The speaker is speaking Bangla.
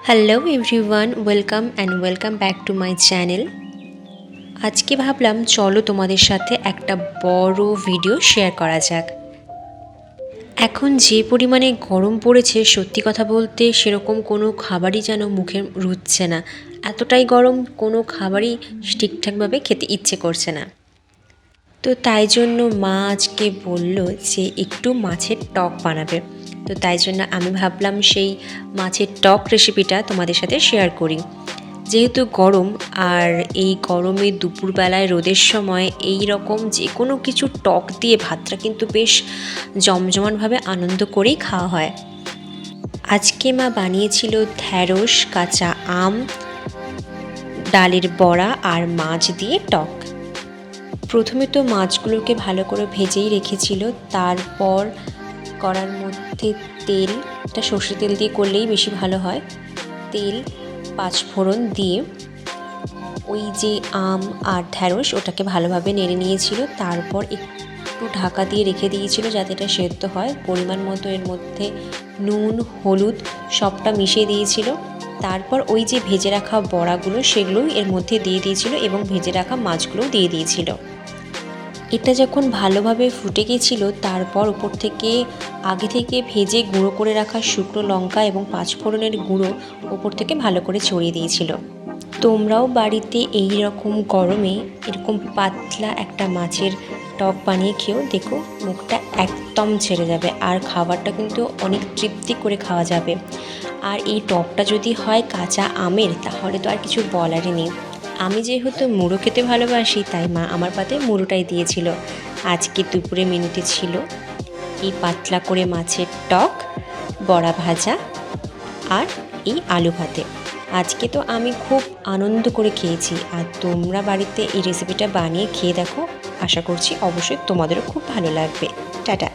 Hello everyone, welcome back to my channel. আজকে ভাবলাম চলো তোমাদের সাথে একটা বড় ভিডিও শেয়ার করা যাক। এখন যে পরিমাণে গরম পড়েছে, সত্যি কথা বলতে সেরকম কোনো খাবারই যেন মুখে রুচছে না। এতটাই গরম, কোনো খাবারই ঠিকঠাকভাবে খেতে ইচ্ছে করছে না। তো তাই জন্য মা আজকে বলল যে একটু মাছের টক বানাবে। তো তাই জন্য আমি ভাবলাম সেই মাছের টক রেসিপিটা তোমাদের সাথে শেয়ার করি। যেহেতু গরম, আর এই গরমে দুপুরবেলায় রোদের সময় এই রকম যে কোনো কিছু টক দিয়ে ভাতটা কিন্তু বেশ জমজমাটভাবে আনন্দ করেই খাওয়া হয়। আজকে মা বানিয়েছিল ঢ্যাঁড়স, কাঁচা আম, ডালের বড়া আর মাছ দিয়ে টক। প্রথমে তো মাছগুলোকে ভালো করে ভেজেই রেখেছিল, তারপর কড়ার মধ্যে তেল, এটা সর্ষে তেল দিয়ে করলেই বেশি ভালো হয়, তেল, পাঁচফোড়ন দিয়ে ওই যে আম আর ঢ্যাঁড়স ওটাকে ভালোভাবে নেড়ে নিয়েছিল। তারপর একটু ঢাকা দিয়ে রেখে দিয়েছিল যাতে এটা সেদ্ধ হয়। পরিমাণ মতো এর মধ্যে নুন, হলুদ সবটা মিশিয়ে দিয়েছিল। তারপর ওই যে ভেজে রাখা বড়াগুলো সেগুলোও এর মধ্যে দিয়ে দিয়েছিল এবং ভেজে রাখা মাছগুলোও দিয়ে দিয়েছিল। এটা যখন ভালোভাবে ফুটে গেছিলো, তারপর উপর থেকে আগে থেকে ভেজে গুঁড়ো করে রাখা শুকনো লঙ্কা এবং পাঁচফোড়নের গুঁড়ো ওপর থেকে ভালো করে ছড়িয়ে দিয়েছিল। তোমরাও বাড়িতে এই রকম গরমে এরকম পাতলা একটা মাছের টক বানিয়ে খেয়েও দেখো, মুখটা একদম ছেড়ে যাবে আর খাবারটা কিন্তু অনেক তৃপ্তি করে খাওয়া যাবে। আর এই টকটা যদি হয় কাঁচা আমের, তাহলে তো আর কিছু বলারই নেই। আমি যেহেতু মুড়ো খেতে ভালোবাসি, তাই মা আমার পাতে মুড়োটাই দিয়েছিল। আজকে দুপুরে মেনুতে ছিল এই পাতলা করে মাছের টক, বড়া ভাজা আর এই আলু ভাতে। আজকে তো আমি খুব আনন্দ করে খেয়েছি। আর তোমরা বাড়িতে এই রেসিপিটা বানিয়ে খেয়ে দেখো, আশা করছি অবশ্যই তোমাদেরও খুব ভালো লাগবে। টাটা।